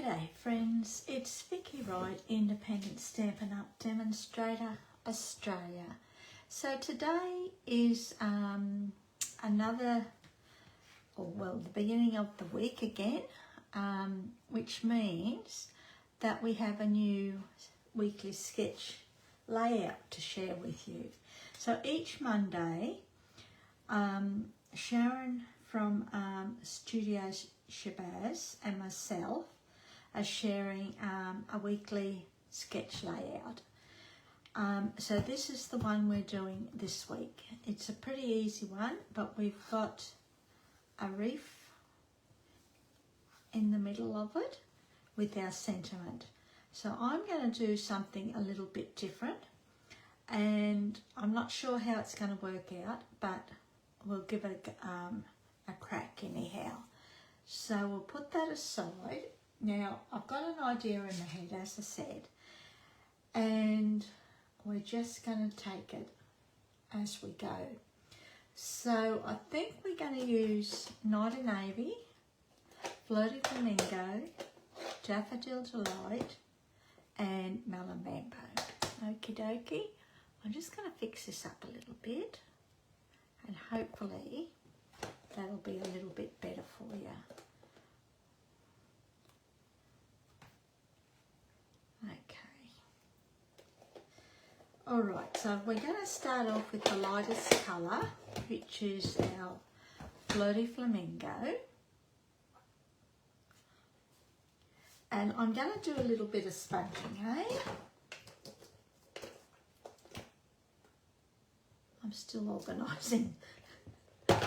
G'day friends, it's Vickywright, Independent Stampin' Up Demonstrator, Australia. So today is the beginning of the week again, which means that we have a new weekly sketch layout to share with you. So each Monday, Sharon from Studios Shabazz and myself are sharing a weekly sketch layout. So this is the one we're doing this week. It's a pretty easy one, but we've got a reef in the middle of it with our sentiment. So I'm going to do something a little bit different, and I'm not sure how it's going to work out, but we'll give it a crack anyhow. So we'll put that aside. Now I've got an idea in my head, as I said, and we're just going to take it as we go. So I think we're going to use Night and Navy, Flirty, Flamingo, Daffodil Delight, and Melon, Mambo. Okie dokie. I'm just going to fix this up a little bit, and hopefully that'll be a little bit better for you. Okay. Alright, so we're going to start off with the lightest colour, which is our Flirty Flamingo. And I'm going to do a little bit of sponging, eh? I'm still organising. I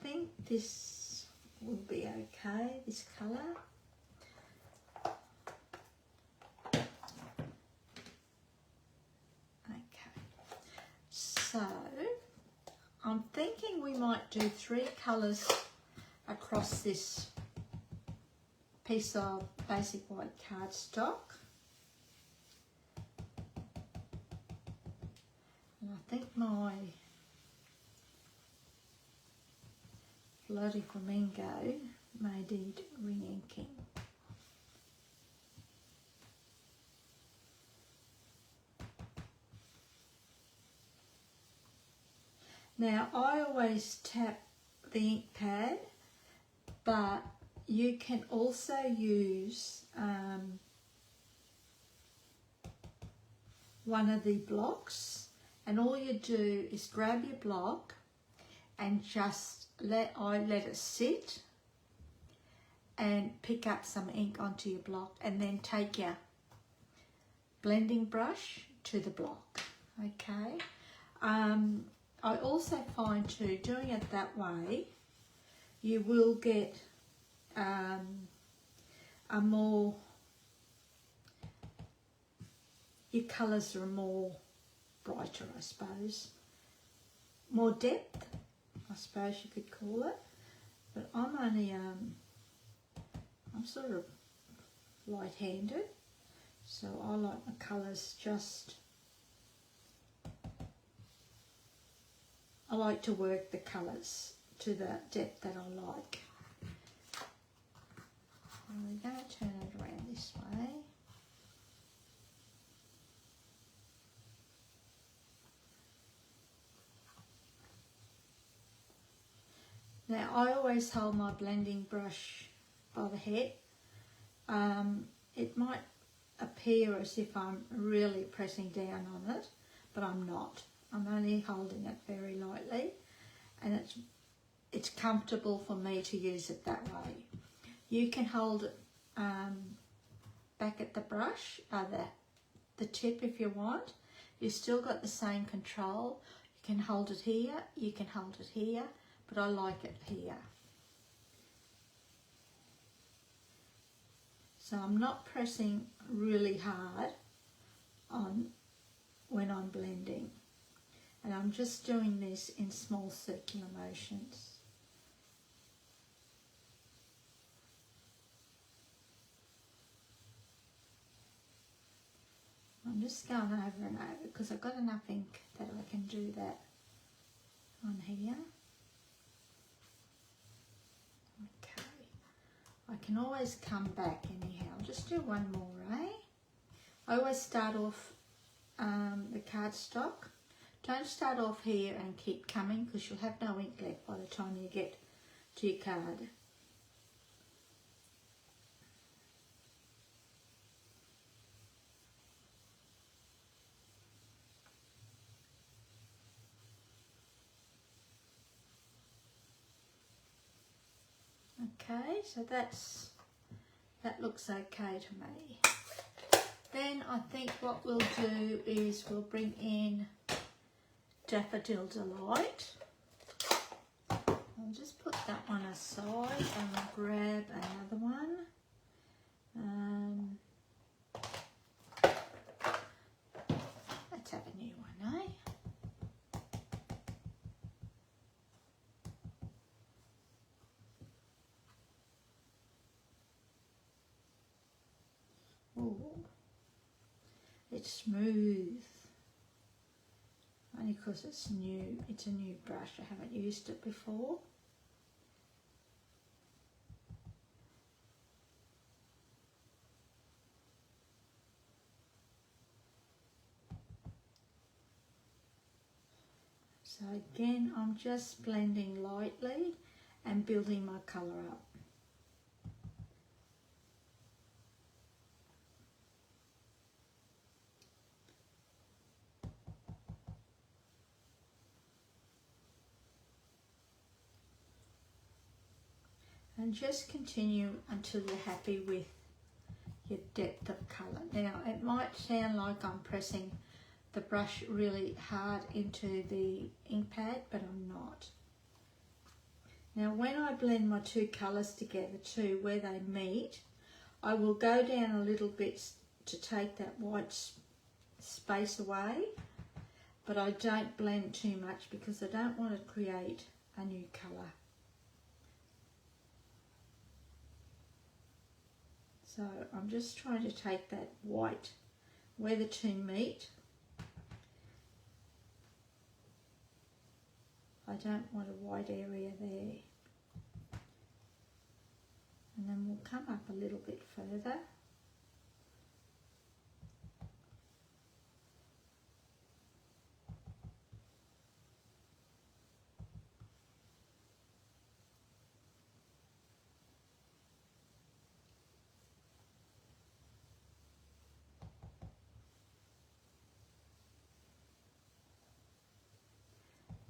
think this will be okay, this colour. Okay, so I'm thinking we might do 3 colours across this piece of basic white cardstock. And I think my Flirty Flamingo may need re-inking. Now I always tap the ink pad, but you can also use one of the blocks, and all you do is grab your block and just let it sit and pick up some ink onto your block, and then take your blending brush to the block. Okay. I also find too, doing it that way, you will get your colours are more brighter, I suppose, more depth, I suppose you could call it. But I'm only I'm sort of light-handed, so I like my colours just, I like to work the colours to the depth that I like. And we're going to turn it around this way. Now I always hold my blending brush by the head. It might appear as if I'm really pressing down on it, but I'm not. I'm only holding it very lightly, and it's comfortable for me to use it that way. You can hold it back at the brush, the tip if you want. You've still got the same control. You can hold it here, you can hold it here, but I like it here. So I'm not pressing really hard on when I'm blending. And I'm just doing this in small circular motions. I'm just going over and over because I've got enough ink that I can do that on here. Okay. can always come back anyhow. I'll just do one more, eh? I always start off the cardstock. Don't start off here and keep coming because you'll have no ink left by the time you get to your card. Okay, so that looks okay to me. Then I think what we'll do is we'll bring in Daffodil Delight. I'll just put that one aside and I'll grab another one. Let's have a new one, eh? Ooh, it's smooth. Only because it's new. It's a new brush. I haven't used it before. So again, I'm just blending lightly and building my colour up. And just continue until you're happy with your depth of colour. Now, it might sound like I'm pressing the brush really hard into the ink pad, but I'm not. Now, when I blend my two colours together too, where they meet, I will go down a little bit to take that white space away, but I don't blend too much because I don't want to create a new colour. So I'm just trying to take that white where the two meet. I don't want a white area there. And then we'll come up a little bit further.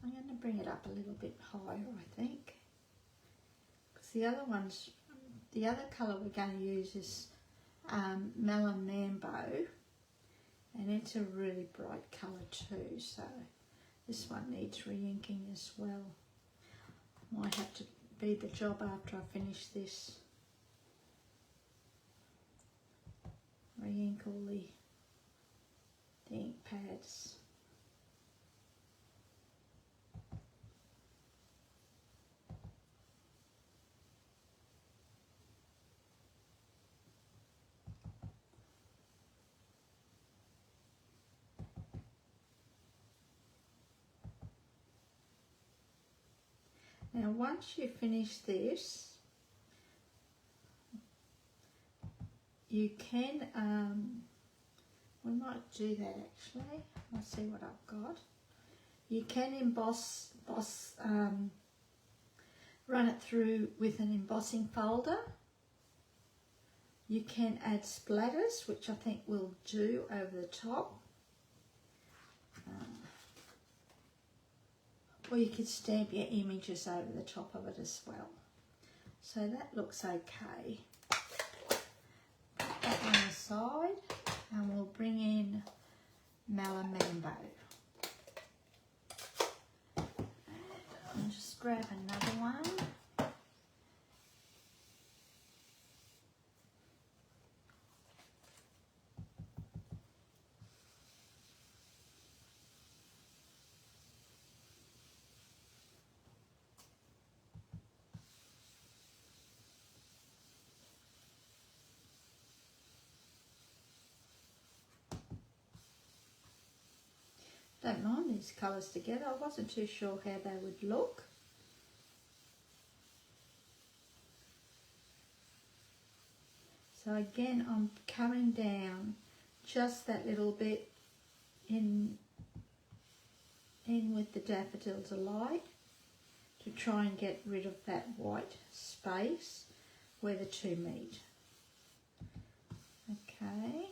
I'm going to bring it up a little bit higher, I think, because the other colour we're going to use is Melon Mambo, and it's a really bright colour too, so this one needs re-inking as well. Might have to be the job after I finish this. Re-ink all the ink pads. Now once you finish this, you can, we might do that actually, let's see what I've got. You can run it through with an embossing folder. You can add splatters, which I think we'll do over the top. Or you could stamp your images over the top of it as well. So that looks okay. Put that one aside and we'll bring in Melon Mambo. And just grab another one. Don't mind these colours together. I wasn't too sure how they would look. So again, I'm coming down just that little bit in with the Daffodil Delight to try and get rid of that white space where the two meet. Okay.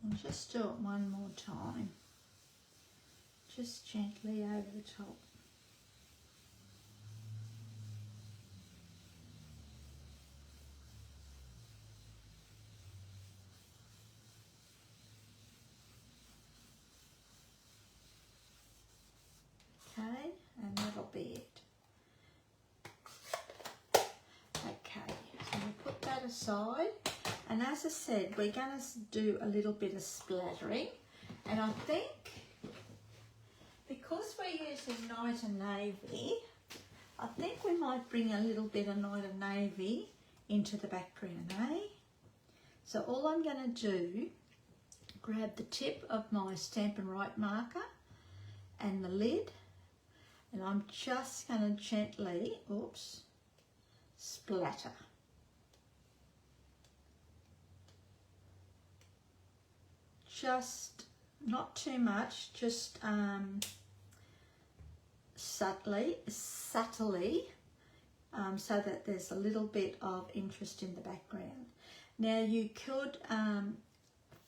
And just do it one more time, just gently over the top. Okay, and that'll be it. Okay, so we'll put that aside. And as I said, we're going to do a little bit of splattering. And I think because we're using Night and Navy, I think we might bring a little bit of Night and Navy into the background, eh? So all I'm going to do, grab the tip of my Stampin' Right marker and the lid, and I'm just going to gently, oops, splatter. Just not too much, just subtly, so that there's a little bit of interest in the background. Now you could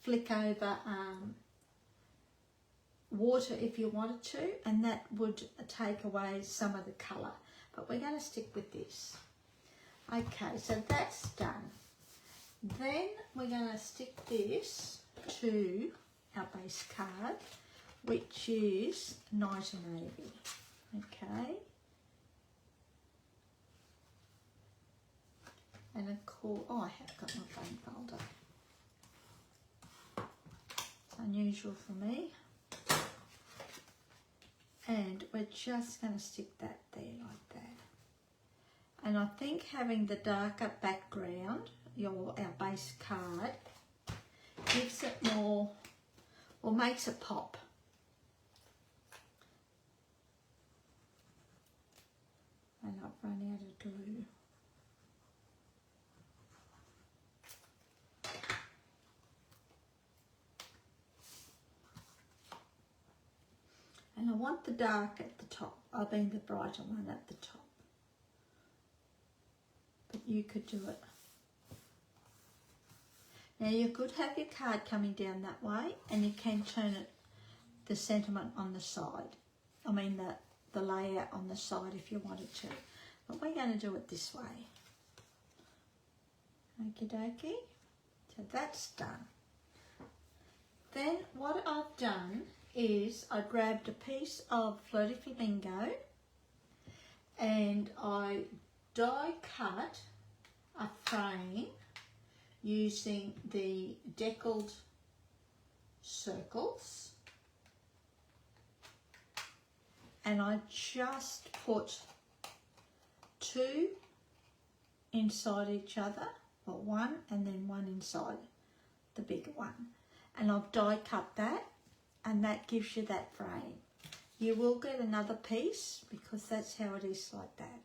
flick over water if you wanted to, and that would take away some of the colour, but we're going to stick with this. Okay, so that's done. Then we're going to stick this to our base card, which is Night and Navy. Okay, and of course, oh, I have got my phone folder. It's unusual for me. And we're just going to stick that there like that. And I think having the darker background, our base card, gives it more, or makes it pop. And I've run out of glue. And I want the dark at the top, I mean the brighter one at the top. But you could do it. Now you could have your card coming down that way, and you can turn it, the sentiment on the side. I mean the layout on the side if you wanted to. But we're going to do it this way. Okie dokie. So that's done. Then what I've done is I grabbed a piece of Flirty Flamingo and I die cut a frame using the Deckled circles, and I just put two inside each other, or one and then one inside the bigger one, and I've die cut that, and that gives you that frame. You will get another piece because that's how it is like that.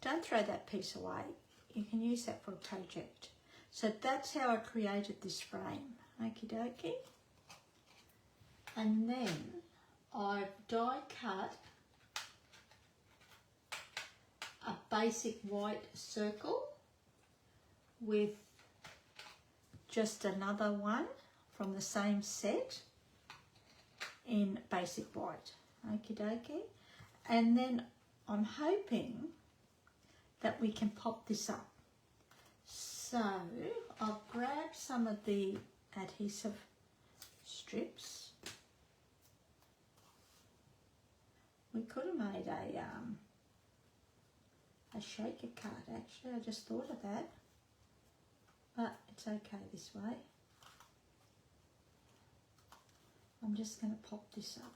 Don't throw that piece away. You can use that for a project. So that's how I created this frame. Okie dokie. And then I've die cut a basic white circle with just another one from the same set in basic white. Okie dokie. And then I'm hoping that we can pop this up. So I've grabbed some of the adhesive strips. We could have made a shaker card actually, I just thought of that, but it's okay this way. I'm just going to pop this up.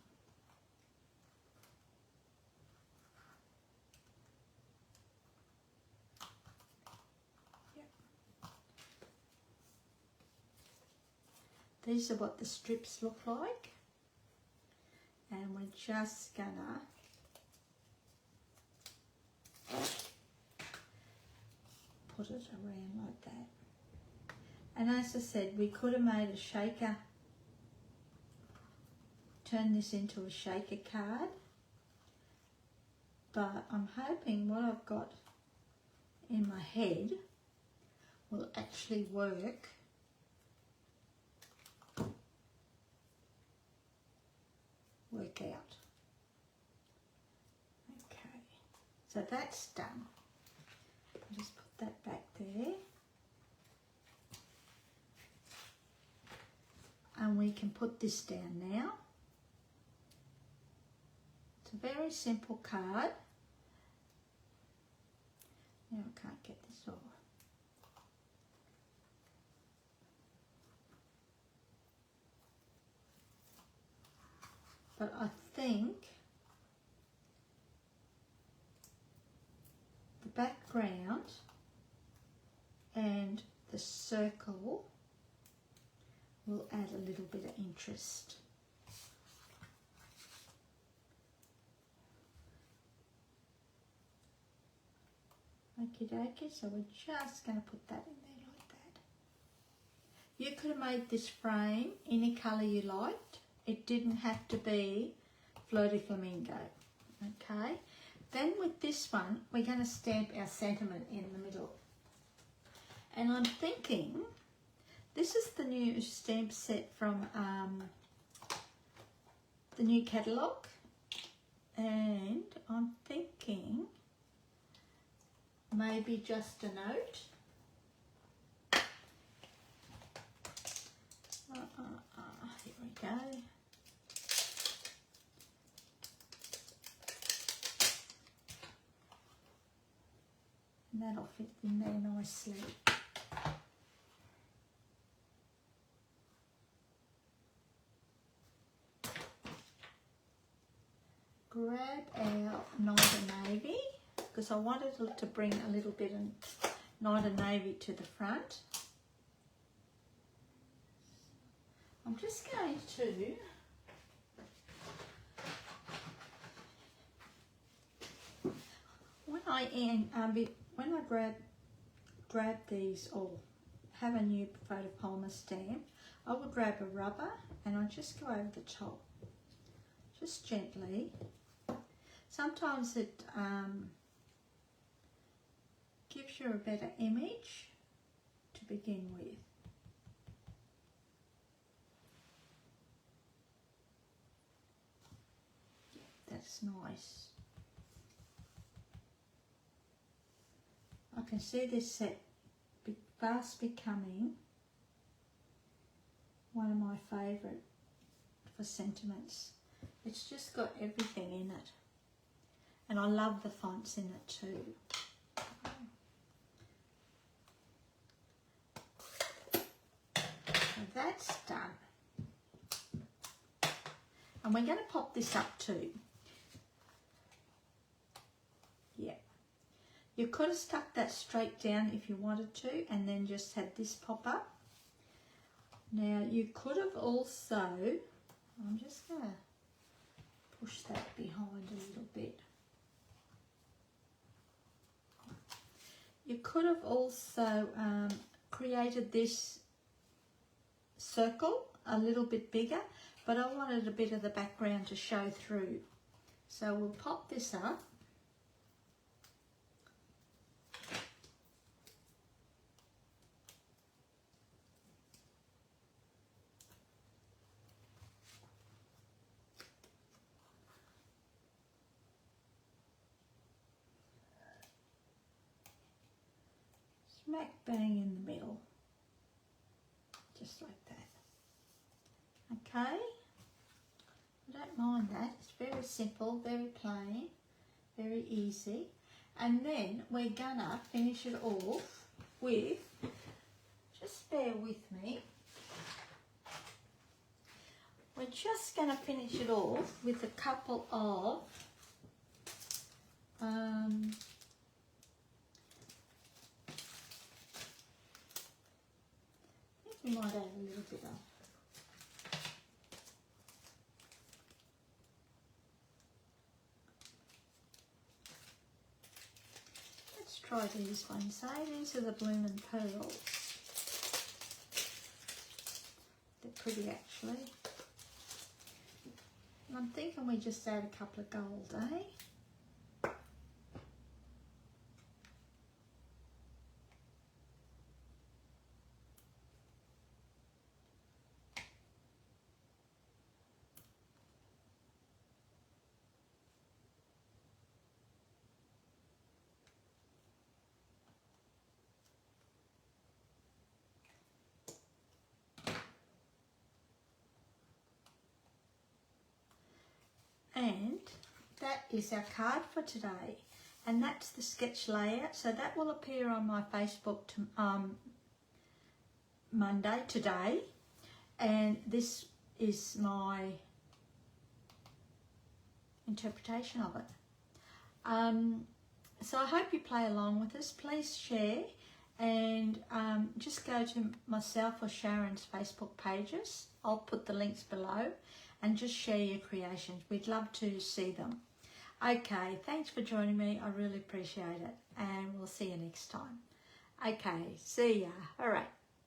These are what the strips look like. And we're just gonna put it around like that. And as I said, we could have made a shaker, turn this into a shaker card, but I'm hoping what I've got in my head will actually work. Out. Okay, so that's done. I'll just put that back there. And we can put this down now. It's a very simple card. Now I can't get this off. But I think the background and the circle will add a little bit of interest. Okie dokie, so we're just going to put that in there like that. You could have made this frame any colour you liked. It didn't have to be Flirty Flamingo, okay? Then with this one, we're going to stamp our sentiment in the middle. And I'm thinking, this is the new stamp set from the new catalogue. And I'm thinking maybe just a note. Here we go. And that'll fit in there nicely. Grab our Night of Navy, because I wanted it to bring a little bit of Night of Navy to the front. I'm just going to when I grab these or have a new photopolymer stamp, I would grab a rubber and I'll just go over the top, just gently. Sometimes it gives you a better image to begin with. That's nice. I can see this set fast becoming one of my favourite for sentiments. It's just got everything in it. And I love the fonts in it too. So that's done. And we're going to pop this up too. Yeah. You could have stuck that straight down if you wanted to and then just had this pop up. Now you could have also, I'm just going to push that behind a little bit. You could have also created this circle a little bit bigger, but I wanted a bit of the background to show through. So we'll pop this up. Smack bang in the middle, just like that. Okay, I don't mind that. It's very simple, very plain, very easy. And then we're gonna finish it off with, just bear with me, we're just gonna finish it off with a couple of we might add a little bit of try these ones. These are the Bloomin' Pearls. They're pretty actually. And I'm thinking we just add a couple of gold, eh? And that is our card for today, and that's the sketch layout. So that will appear on my Facebook Monday today, and this is my interpretation of it. So I hope you play along with us. Please share, and just go to myself or Sharon's Facebook pages. I'll put the links below, and just share your creations. We'd love to see them. Okay, thanks for joining me. I really appreciate it, and we'll see you next time. Okay, see ya. All right.